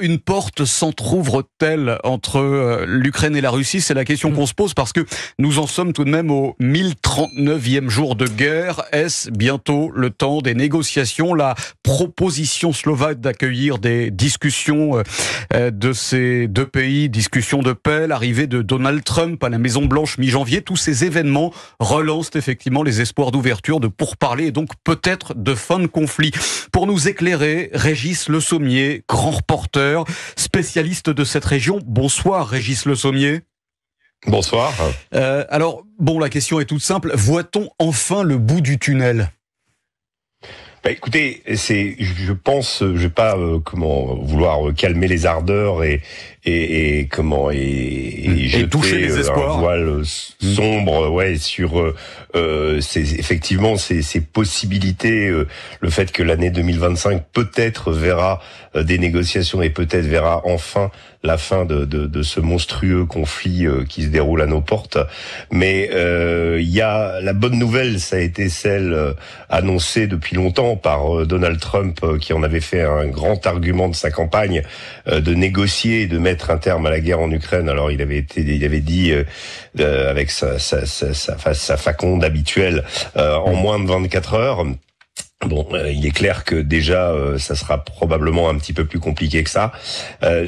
Une porte s'entrouvre-t-elle entre l'Ukraine et la Russie? C'est la question qu'on se pose parce que nous en sommes tout de même au 1039e jour de guerre. Est-ce bientôt le temps des négociations? La proposition slovaque d'accueillir des discussions de ces deux pays, discussions de paix, l'arrivée de Donald Trump à la Maison-Blanche mi-janvier, tous ces événements relancent effectivement les espoirs d'ouverture, de pourparlers et donc peut-être de fin de conflit. Pour nous éclairer, Régis Le Sommier, grand reporter, spécialiste de cette région. Bonsoir Régis Le Sommier. Bonsoir. Alors, la question est toute simple. Voit-on enfin le bout du tunnel ? Écoutez, je pense, je vais pas vouloir calmer les ardeurs et jeter toucher les espoirs. Un voile sombre, sur effectivement ces possibilités, le fait que l'année 2025 peut-être verra des négociations et peut-être verra enfin la fin de ce monstrueux conflit qui se déroule à nos portes. Mais il y a la bonne nouvelle, ça a été celle annoncée depuis longtemps par Donald Trump, qui en avait fait un grand argument de sa campagne, de négocier et de mettre un terme à la guerre en Ukraine. Alors il avait dit avec sa faconde habituelle en moins de 24 heures. Il est clair que déjà ça sera probablement un petit peu plus compliqué que ça.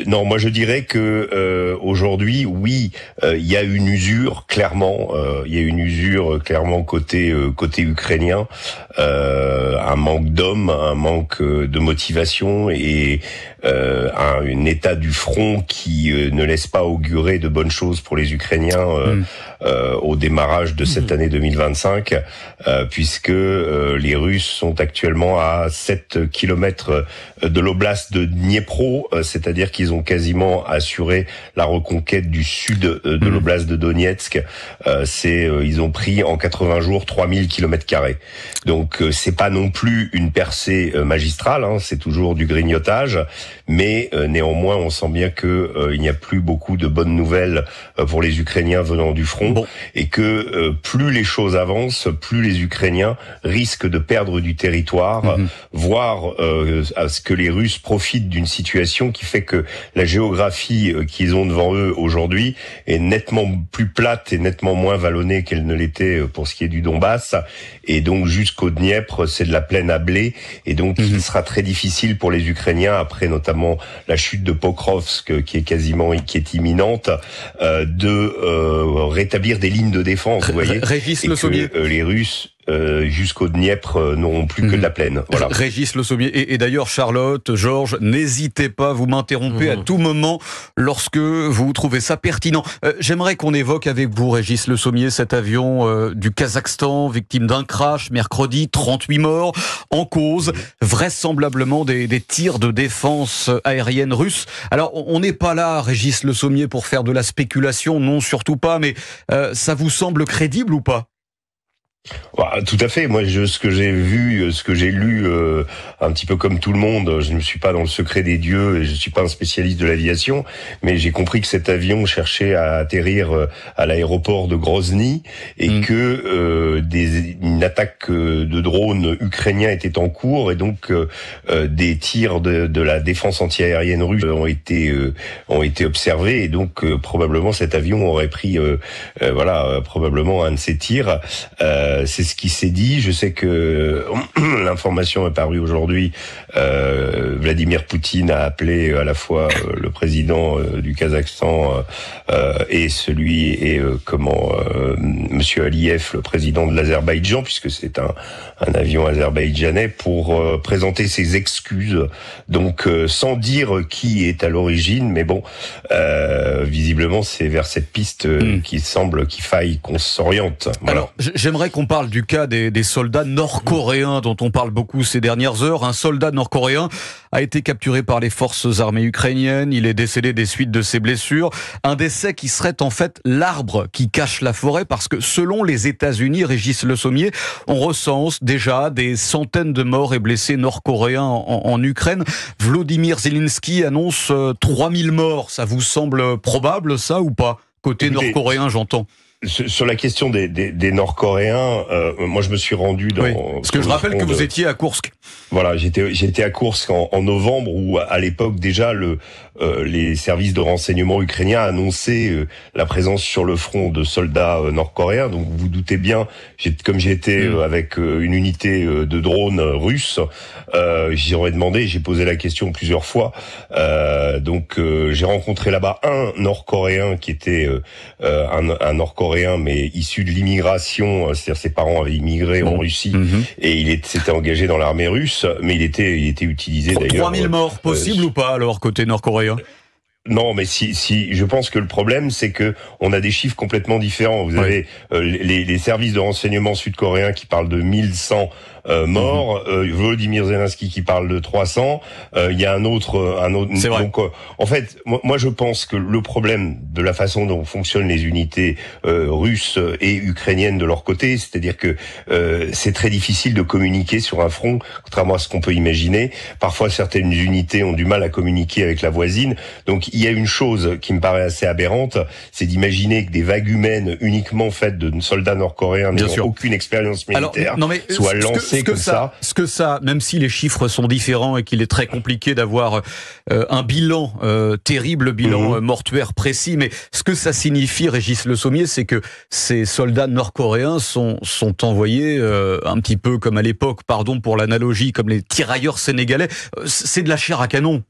Non, moi je dirais que aujourd'hui, oui, il y a une usure clairement. Il y a une usure clairement côté ukrainien, un manque d'hommes, un manque de motivation et un état du front qui ne laisse pas augurer de bonnes choses pour les Ukrainiens au démarrage de cette année 2025, puisque les Russes sont actuellement à 7 kilomètres de l'oblast de Dniepro, c'est-à-dire qu'ils ont quasiment assuré la reconquête du sud de l'oblast de Donetsk. Ils ont pris en 80 jours 3000 kilomètres-carrés. Donc c'est pas non plus une percée magistrale, c'est toujours du grignotage, mais néanmoins on sent bien que il n'y a plus beaucoup de bonnes nouvelles pour les Ukrainiens venant du front, et que plus les choses avancent, plus les Ukrainiens risquent de perdre du territoire, voire à ce que les Russes profitent d'une situation qui fait que la géographie qu'ils ont devant eux aujourd'hui est nettement plus plate et nettement moins vallonnée qu'elle ne l'était pour ce qui est du Donbass, et donc jusqu'au Dniepr c'est de la plaine à blé, et donc il sera très difficile pour les Ukrainiens, après notamment la chute de Pokrovsk qui est imminente, de rétablir des lignes de défense, vous voyez. Régis Le Sommier. Les Russes jusqu'au Dniepr n'auront plus que de la plaine. Voilà. Régis Le Sommier. Et d'ailleurs, Charlotte, Georges, n'hésitez pas, vous m'interrompez à tout moment lorsque vous trouvez ça pertinent. J'aimerais qu'on évoque avec vous, Régis Le Sommier, cet avion du Kazakhstan, victime d'un crash mercredi, 38 morts, en cause vraisemblablement des tirs de défense aérienne russe. Alors, on n'est pas là, Régis Le Sommier, pour faire de la spéculation, non, surtout pas, mais ça vous semble crédible ou pas ? Tout à fait. Moi, ce que j'ai vu, ce que j'ai lu, un petit peu comme tout le monde, je ne suis pas dans le secret des dieux et je suis pas un spécialiste de l'aviation, mais j'ai compris que cet avion cherchait à atterrir à l'aéroport de Grozny et que une attaque de drones ukrainiens était en cours, et donc des tirs de la défense antiaérienne russe ont été observés, et donc probablement cet avion aurait pris probablement un de ces tirs. C'est ce qui s'est dit. Je sais que l'information est parue aujourd'hui. Vladimir Poutine a appelé à la fois le président du Kazakhstan Monsieur Aliyev, le président de l'Azerbaïdjan, puisque c'est un avion azerbaïdjanais, pour présenter ses excuses. Donc sans dire qui est à l'origine, mais visiblement c'est vers cette piste qu'il semble qu'il faille qu'on s'oriente. Voilà. Alors j'aimerais qu'on qu'on parle du cas des soldats nord-coréens dont on parle beaucoup ces dernières heures. Un soldat nord-coréen a été capturé par les forces armées ukrainiennes. Il est décédé des suites de ses blessures. Un décès qui serait en fait l'arbre qui cache la forêt, parce que selon les États-Unis, Régis Le Sommier, on recense déjà des centaines de morts et blessés nord-coréens en Ukraine. Vladimir Zelensky annonce 3000 morts. Ça vous semble probable, ça, ou pas? Côté nord-coréen, j'entends. Sur la question des Nord-Coréens, moi je me suis rendu dans... Oui, parce que je rappelle que vous étiez à Koursk. Voilà, j'étais à Koursk en novembre, où à l'époque déjà les services de renseignement ukrainiens annonçaient la présence sur le front de soldats nord-coréens. Donc vous vous doutez bien, comme j'ai été avec une unité de drones russes, j'y aurais demandé, j'ai posé la question plusieurs fois. Donc j'ai rencontré là-bas un Nord-Coréen qui était un Nord-Coréen mais issu de l'immigration, c'est-à-dire ses parents avaient immigré en Russie et il s'était engagé dans l'armée russe, mais il était utilisé d'ailleurs. 3000 morts possible ou pas alors côté nord-coréen? Non, mais si, je pense que le problème, c'est que on a des chiffres complètement différents. Vous avez les services de renseignement sud-coréens qui parlent de 1100 morts, Volodymyr Zelensky qui parle de 300. Il y a un autre. C'est vrai. Donc, en fait, moi, je pense que le problème de la façon dont fonctionnent les unités russes et ukrainiennes de leur côté, c'est-à-dire que c'est très difficile de communiquer sur un front, contrairement à ce qu'on peut imaginer. Parfois, certaines unités ont du mal à communiquer avec la voisine. Donc il y a une chose qui me paraît assez aberrante, c'est d'imaginer que des vagues humaines uniquement faites de soldats nord-coréens n'ayant aucune expérience militaire soient lancées comme ça. Ce que ça, même si les chiffres sont différents et qu'il est très compliqué d'avoir un bilan terrible, bilan mortuaire précis, mais ce que ça signifie, Régis Le Sommier, c'est que ces soldats nord-coréens sont envoyés un petit peu comme à l'époque, pardon pour l'analogie, comme les tirailleurs sénégalais. C'est de la chair à canon.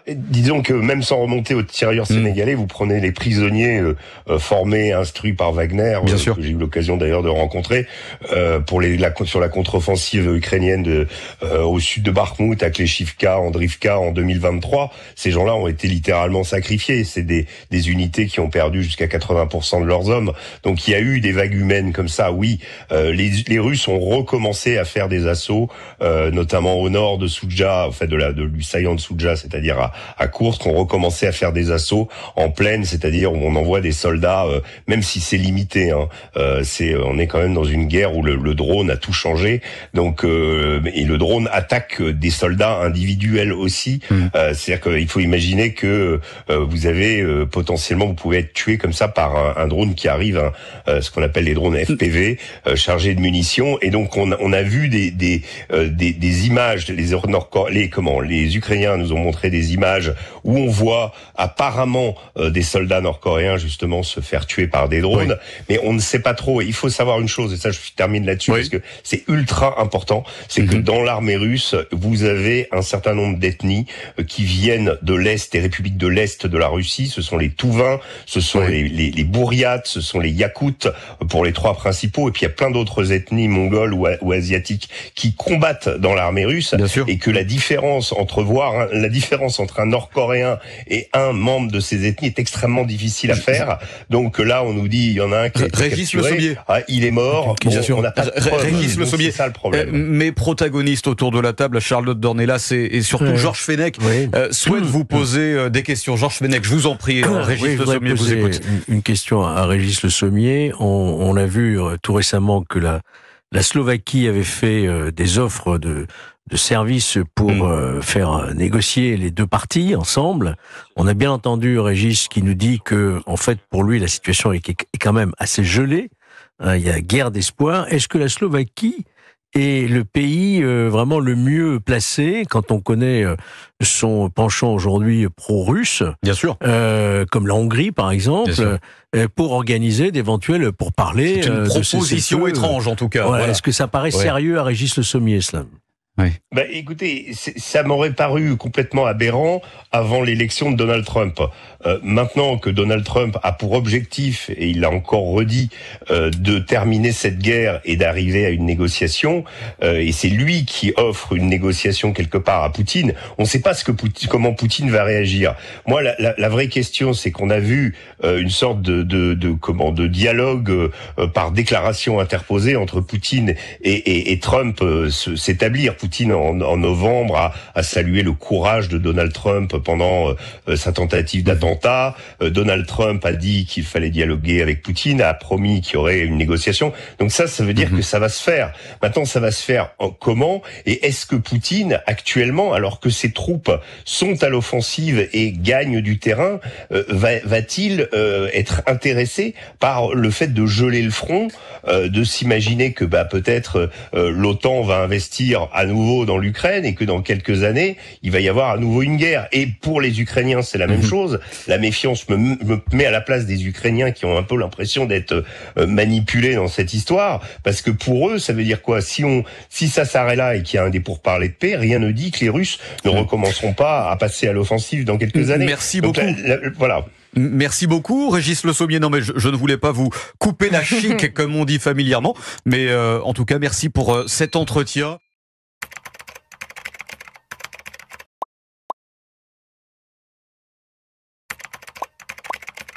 Disons que même sans remonter aux tirailleurs sénégalais, vous prenez les prisonniers formés, instruits par Wagner, que j'ai eu l'occasion d'ailleurs de rencontrer, sur la contre-offensive ukrainienne au sud de Bakhmout, à Kleshivka, Andrivka en 2023. Ces gens-là ont été littéralement sacrifiés. C'est des unités qui ont perdu jusqu'à 80% de leurs hommes. Donc il y a eu des vagues humaines comme ça, oui. Les Russes ont recommencé à faire des assauts, notamment au nord de Soudja, en fait du saillant de Soudja, c'est-à-dire à Koursk, on recommençait à faire des assauts en plaine, c'est-à-dire où on envoie des soldats, même si c'est limité. On est quand même dans une guerre où le drone a tout changé. Donc, et le drone attaque des soldats individuels aussi. C'est-à-dire qu'il faut imaginer que vous avez potentiellement, vous pouvez être tué comme ça par un drone qui arrive, ce qu'on appelle les drones FPV, chargés de munitions. Et donc, on a vu des images. Les Ukrainiens nous ont montré des images où on voit apparemment des soldats nord-coréens justement se faire tuer par des drones, mais on ne sait pas trop. Il faut savoir une chose, et ça je termine là-dessus parce que c'est ultra important, c'est que dans l'armée russe, vous avez un certain nombre d'ethnies qui viennent de l'Est, des républiques de l'Est de la Russie. Ce sont les Touvins, ce sont les Bouriates, ce sont les Yakoutes pour les trois principaux, et puis il y a plein d'autres ethnies mongoles ou asiatiques qui combattent dans l'armée russe, et que la différence entre un Nord-Coréen et un membre de ces ethnies est extrêmement difficile à faire. Donc là, on nous dit, il y en a un qui est capturé, il est mort. On n'a pas de preuves. Régis Le Sommier, c'est ça le problème. Mes protagonistes autour de la table, Charlotte Dornelas et surtout Georges Fenech, souhaitent vous poser des questions. Georges Fenech, je vous en prie, Régis Le Sommier vous écoute. Une question à Régis Le Sommier. On a vu tout récemment que la Slovaquie avait fait des offres de services pour faire négocier les deux parties ensemble. On a bien entendu Régis qui nous dit que, en fait, pour lui, la situation est quand même assez gelée. Il y a guerre d'espoir. Est-ce que la Slovaquie est le pays vraiment le mieux placé quand on connaît son penchant aujourd'hui pro-russe, bien sûr, comme la Hongrie par exemple, pour organiser d'éventuels pourparlers. C'est une proposition étrange en tout cas. Voilà. Est-ce que ça paraît sérieux à Régis Le Sommier, cela? Oui. Écoutez, ça m'aurait paru complètement aberrant avant l'élection de Donald Trump. Maintenant que Donald Trump a pour objectif, et il l'a encore redit, de terminer cette guerre et d'arriver à une négociation, et c'est lui qui offre une négociation quelque part à Poutine, on ne sait pas comment Poutine va réagir. Moi, la vraie question, c'est qu'on a vu une sorte de dialogue par déclaration interposée entre Poutine et Trump s'établir. Poutine en novembre a salué le courage de Donald Trump pendant sa tentative d'attentat. Donald Trump a dit qu'il fallait dialoguer avec Poutine, a promis qu'il y aurait une négociation. Donc ça veut dire que ça va se faire. Maintenant, ça va se faire comment? Et est-ce que Poutine, actuellement, alors que ses troupes sont à l'offensive et gagnent du terrain, va-t-il être intéressé par le fait de geler le front, de s'imaginer que peut-être l'OTAN va investir à nouveau dans l'Ukraine et que dans quelques années, il va y avoir à nouveau une guerre. Et pour les Ukrainiens, c'est la même chose. La méfiance me met à la place des Ukrainiens qui ont un peu l'impression d'être manipulés dans cette histoire, parce que pour eux, ça veut dire quoi? Si ça s'arrête là et qu'il y a un des pourparlers de paix, rien ne dit que les Russes ne recommenceront pas à passer à l'offensive dans quelques années. Merci beaucoup. Voilà. Merci beaucoup, Régis Le Sommier. Non, mais je ne voulais pas vous couper la chic, comme on dit familièrement. Mais en tout cas, merci pour cet entretien.